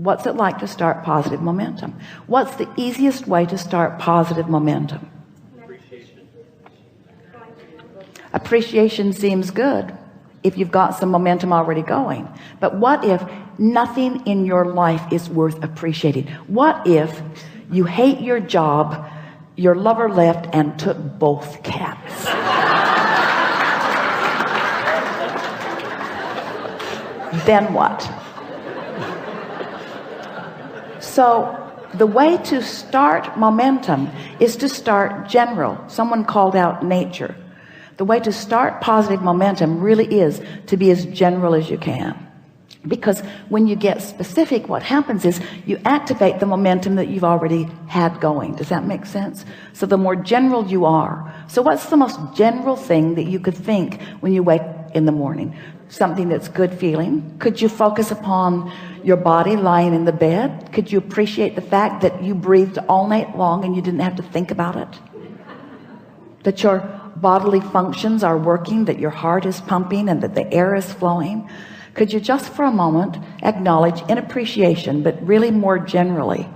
What's it like to start positive momentum? What's the easiest way to start positive momentum? Appreciation seems good if you've got some momentum already going. But what if nothing in your life is worth appreciating? What if you hate your job, your lover left and took both cats? Then what? So the way to start momentum is to start general. Someone called out nature. The way to start positive momentum really is to be as general as you can, because when you get specific, what happens is you activate the momentum that you've already had going. Does that make sense? So the more general you are, so what's the most general thing that you could think when you wake in the morning? Something that's good feeling. Could you focus upon your body lying in the bed? Could you appreciate the fact that you breathed all night long and you didn't have to think about it? That your bodily functions are working, that your heart is pumping and that the air is flowing? Could you just for a moment acknowledge in appreciation, but really more generally,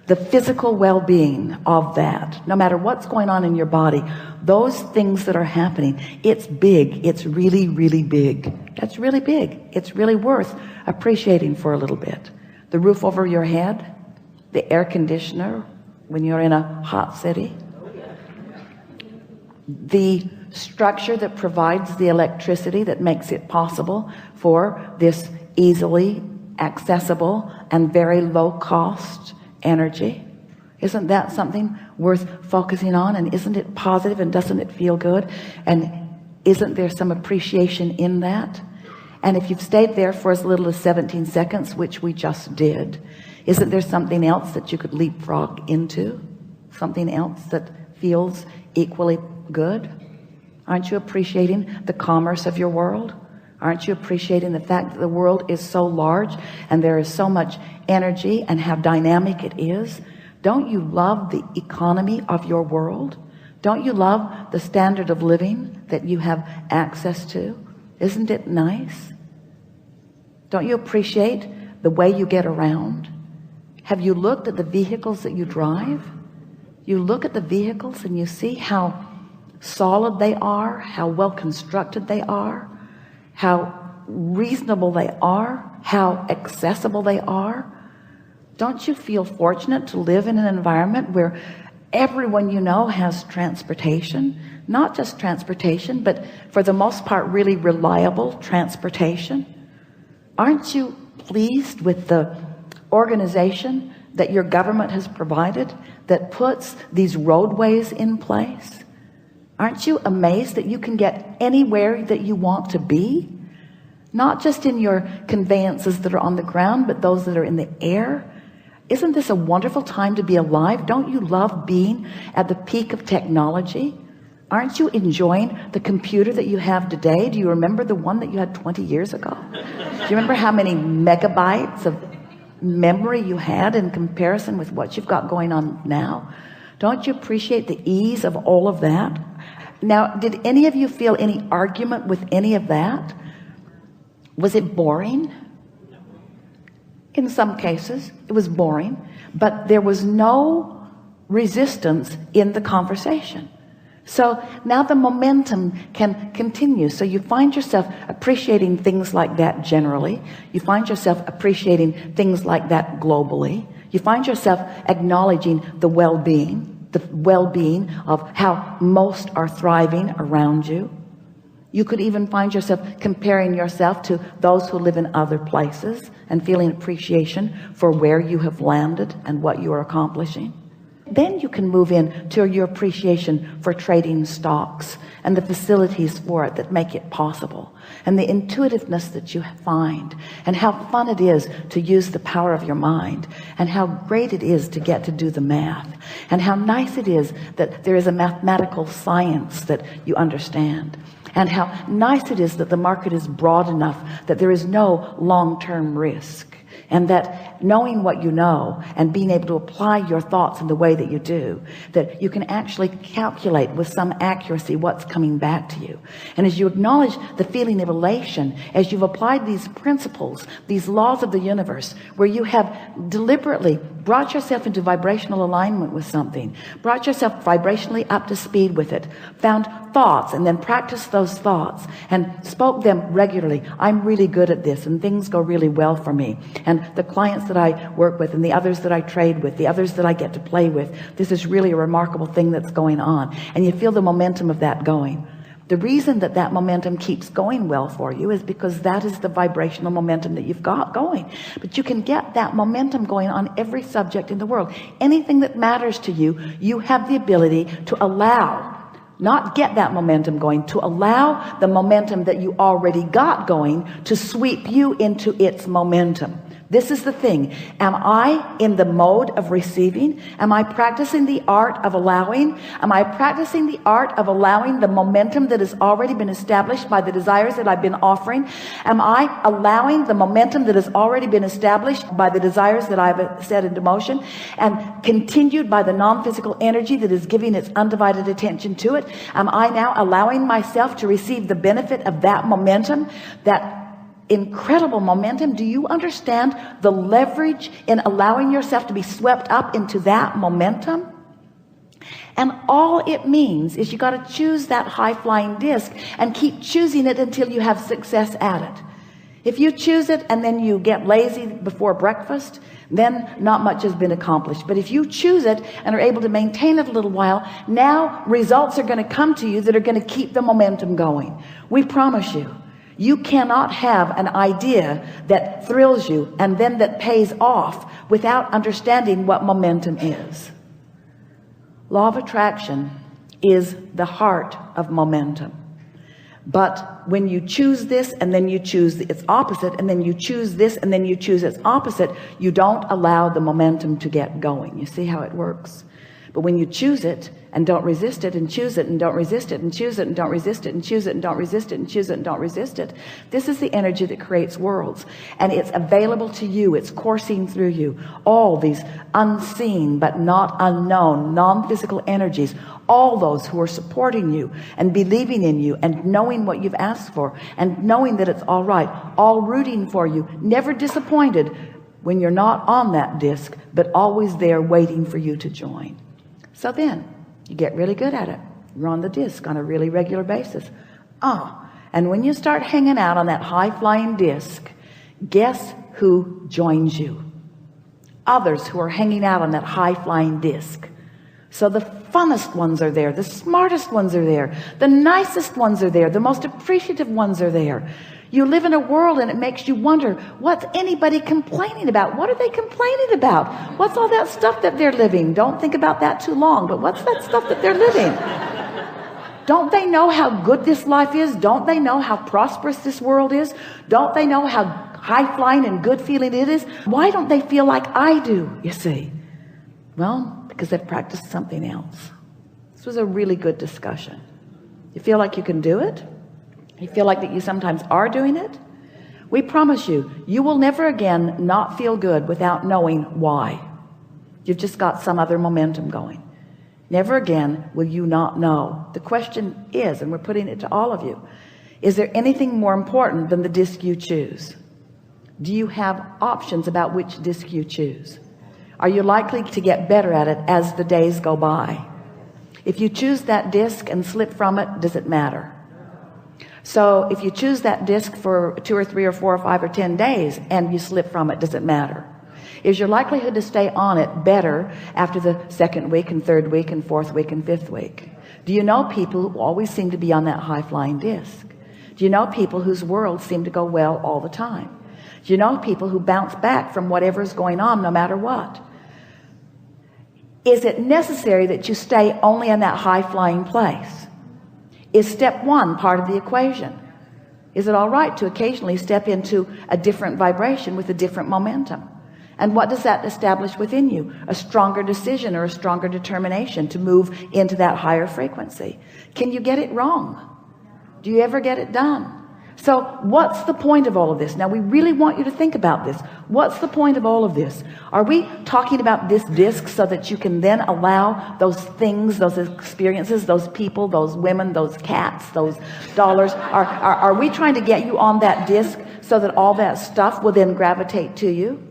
the physical well-being of that? No matter what's going on in your body, those things that are happening, it's big. It's really, really big. That's really big. It's really worth appreciating for a little bit. The roof over your head, the air conditioner when you're in a hot city, the structure that provides the electricity that makes it possible for this easily accessible and very low cost energy. Isn't that something worth focusing on? And isn't it positive, and doesn't it feel good? And isn't there some appreciation in that? And if you've stayed there for as little as 17 seconds, which we just did, isn't there something else that you could leapfrog into? Something else that feels equally good? Aren't you appreciating the commerce of your world? Aren't you appreciating the fact that the world is so large and there is so much energy and how dynamic it is? Don't you love the economy of your world? Don't you love the standard of living that you have access to? Isn't it nice? Don't you appreciate the way you get around? Have you looked at the vehicles that you drive? You look at the vehicles and you see how solid they are, how well constructed they are, how reasonable they are, how accessible they are. Don't you feel fortunate to live in an environment where everyone you know has transportation? Not just transportation, but for the most part really reliable transportation. Aren't you pleased with the organization that your government has provided that puts these roadways in place? Aren't you amazed that you can get anywhere that you want to be? Not just in your conveyances that are on the ground, but those that are in the air. Isn't this a wonderful time to be alive? Don't you love being at the peak of technology? Aren't you enjoying the computer that you have today? Do you remember the one that you had 20 years ago? Do you remember how many megabytes of memory you had in comparison with what you've got going on now? Don't you appreciate the ease of all of that? Now, did any of you feel any argument with any of that? Was it boring? In some cases, it was boring, but there was no resistance in the conversation. So now the momentum can continue. So you find yourself appreciating things like that generally. You find yourself appreciating things like that globally. You find yourself acknowledging the well-being of how most are thriving around you. You could even find yourself comparing yourself to those who live in other places and feeling appreciation for where you have landed and what you are accomplishing. Then you can move in to your appreciation for trading stocks and the facilities for it that make it possible, and the intuitiveness that you find, and how fun it is to use the power of your mind, and how great it is to get to do the math, and how nice it is that there is a mathematical science that you understand, and how nice it is that the market is broad enough that there is no long-term risk. And that knowing what you know and being able to apply your thoughts in the way that you do, that you can actually calculate with some accuracy what's coming back to you. And as you acknowledge the feeling of elation, as you've applied these principles, these laws of the universe, where you have deliberately brought yourself into vibrational alignment with something, brought yourself vibrationally up to speed with it, found thoughts and then practiced those thoughts and spoke them regularly. I'm really good at this and things go really well for me. And the clients that I work with and the others that I trade with, the others that I get to play with, this is really a remarkable thing that's going on. And you feel the momentum of that going. The reason that that momentum keeps going well for you is because that is the vibrational momentum that you've got going. But you can get that momentum going on every subject in the world. Anything that matters to you, you have the ability to allow, not get that momentum going, to allow the momentum that you already got going to sweep you into its momentum. This is the thing. Am I in the mode of receiving? Am I practicing the art of allowing? Am I practicing the art of allowing the momentum that has already been established by the desires that I've been offering? Am I allowing the momentum that has already been established by the desires that I've set into motion and continued by the non-physical energy that is giving its undivided attention to it? Am I now allowing myself to receive the benefit of that momentum, that incredible momentum? Do you understand the leverage in allowing yourself to be swept up into that momentum? And all it means is you got to choose that high-flying disc and keep choosing it until you have success at it. If you choose it and then you get lazy before breakfast, then not much has been accomplished. But if you choose it and are able to maintain it a little while, now results are going to come to you that are going to keep the momentum going. We promise you. You cannot have an idea that thrills you and then that pays off without understanding what momentum is. Law of attraction is the heart of momentum. But when you choose this and then you choose its opposite and then you choose this and then you choose its opposite, you don't allow the momentum to get going. You see how it works? But when you choose it and don't resist it and choose it and don't resist it and choose it and don't resist it and choose it and don't resist it and choose it and don't resist it, this is the energy that creates worlds, and it's available to you. It's coursing through you. All these unseen but not unknown non-physical energies, all those who are supporting you and believing in you and knowing what you've asked for and knowing that it's all right, all rooting for you, never disappointed when you're not on that disc, but always there waiting for you to join. So then you get really good at it. You're on the disc on a really regular basis. And when you start hanging out on that high-flying disc, guess who joins you? Others who are hanging out on that high-flying disc. So the funnest ones are there, the smartest ones are there, the nicest ones are there, the most appreciative ones are there. You live in a world and it makes you wonder, what's anybody complaining about? What are they complaining about? What's all that stuff that they're living? Don't think about that too long, but what's that stuff that they're living? Don't they know how good this life is? Don't they know how prosperous this world is? Don't they know how high-flying and good feeling it is? Why don't they feel like I do, you see? Well, because they've practiced something else. This was a really good discussion. You feel like you can do it? You feel like that you sometimes are doing it? We promise you, you will never again not feel good without knowing why. You've just got some other momentum going. Never again will you not know. The question is, and we're putting it to all of you, is there anything more important than the disc you choose? Do you have options about which disc you choose? Are you likely to get better at it as the days go by? If you choose that disc and slip from it, does it matter? So if you choose that disc for 2 or 3 or 4 or 5 or 10 days and you slip from it, does it matter? Is your likelihood to stay on it better after the 2nd week and 3rd week and 4th week and 5th week? Do you know people who always seem to be on that high-flying disc? Do you know people whose worlds seem to go well all the time? Do you know people who bounce back from whatever is going on no matter what? Is it necessary that you stay only in that high-flying place? Is step 1 part of the equation? Is it all right to occasionally step into a different vibration with a different momentum? And what does that establish within you? A stronger decision or a stronger determination to move into that higher frequency. Can you get it wrong? Do you ever get it done? So what's the point of all of this? Now we really want you to think about this. What's the point of all of this? Are we talking about this disc so that you can then allow those things, those experiences, those people, those women, those cats, those dollars? Are we trying to get you on that disc so that all that stuff will then gravitate to you?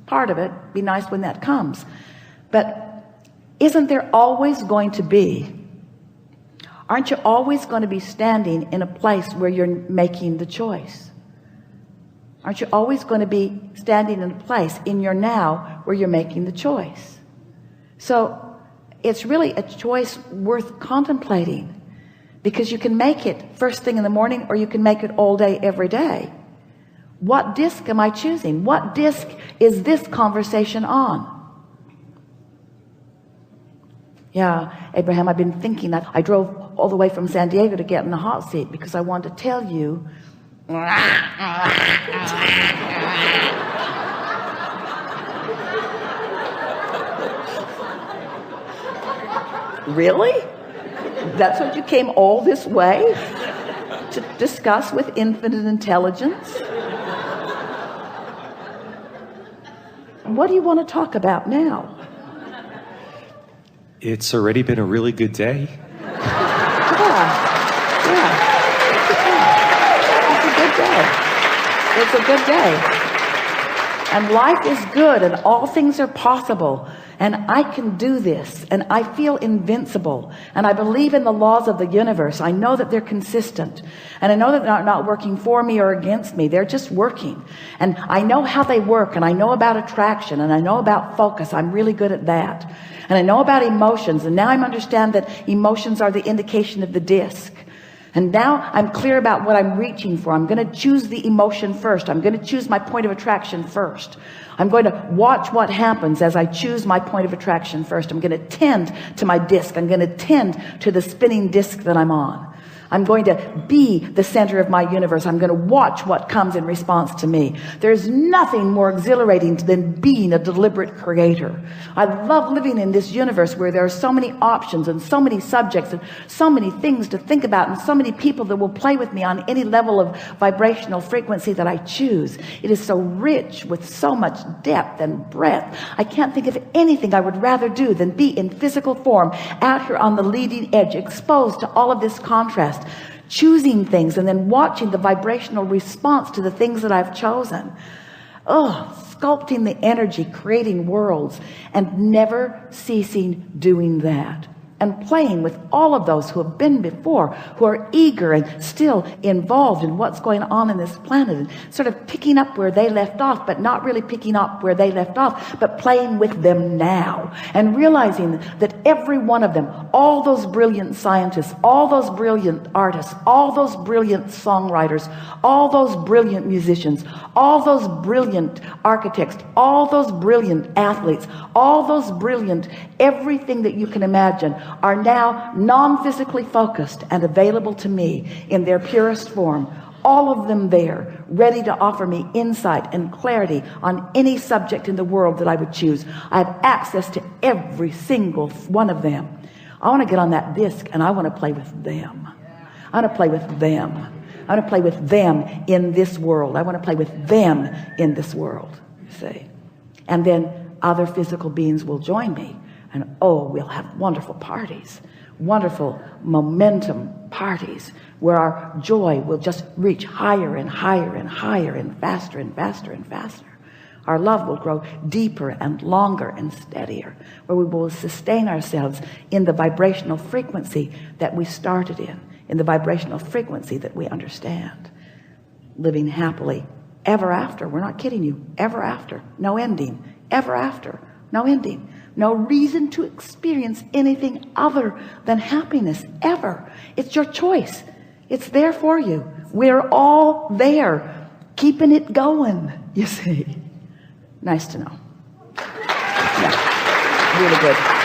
Part of it. Be nice when that comes. But isn't there always going to be, aren't you always going to be standing in a place where you're making the choice? Aren't you always going to be standing in a place in your now where you're making the choice? So it's really a choice worth contemplating, because you can make it first thing in the morning, or you can make it all day, every day. What disc am I choosing? What disc is this conversation on? Yeah, Abraham, I've been thinking that I drove all the way from San Diego to get in the hot seat because I wanted to tell you. Really? That's what you came all this way to discuss with infinite intelligence? What do you want to talk about now? It's already been a really good day. Yeah. It's a good day. It's a good day. And life is good, and all things are possible. And I can do this, and I feel invincible, and I believe in the laws of the universe. I know that they're consistent, and I know that they're not working for me or against me. They're just working, and I know how they work, and I know about attraction, and I know about focus. I'm really good at that. And I know about emotions, and now I understand that emotions are the indication of the disc. And now I'm clear about what I'm reaching for. I'm going to choose the emotion first. I'm going to choose my point of attraction first. I'm going to watch what happens as I choose my point of attraction first. I'm going to tend to my disc. I'm going to tend to the spinning disc that I'm on. I'm going to be the center of my universe. I'm going to watch what comes in response to me. There's nothing more exhilarating than being a deliberate creator. I love living in this universe where there are so many options and so many subjects and so many things to think about, and so many people that will play with me on any level of vibrational frequency that I choose. It is so rich with so much depth and breadth. I can't think of anything I would rather do than be in physical form out here on the leading edge, exposed to all of this contrast, choosing things and then watching the vibrational response to the things that I've chosen. Sculpting the energy, creating worlds, and never ceasing doing that. And playing with all of those who have been before, who are eager and still involved in what's going on in this planet, and sort of picking up where they left off, but not really picking up where they left off, but playing with them now, and realizing that every one of them, all those brilliant scientists, all those brilliant artists, all those brilliant songwriters, all those brilliant musicians, all those brilliant architects, all those brilliant athletes, all those brilliant everything that you can imagine, are now non-physically focused and available to me in their purest form. All of them there, ready to offer me insight and clarity on any subject in the world that I would choose. I have access to every single one of them. I want to get on that disc, and I want to play with them. I want to play with them. I want to play with them in this world. I want to play with them in this world, you see. And then other physical beings will join me. And we'll have wonderful parties, wonderful momentum parties where our joy will just reach higher and higher and higher and faster and faster and faster. Our love will grow deeper and longer and steadier, where we will sustain ourselves in the vibrational frequency that we started in the vibrational frequency that we understand. Living happily ever after. We're not kidding you. Ever after. No ending. Ever after. No ending. No reason to experience anything other than happiness ever. It's your choice. It's there for you. We're all there, keeping it going, you see. Nice to know. Yeah, really good.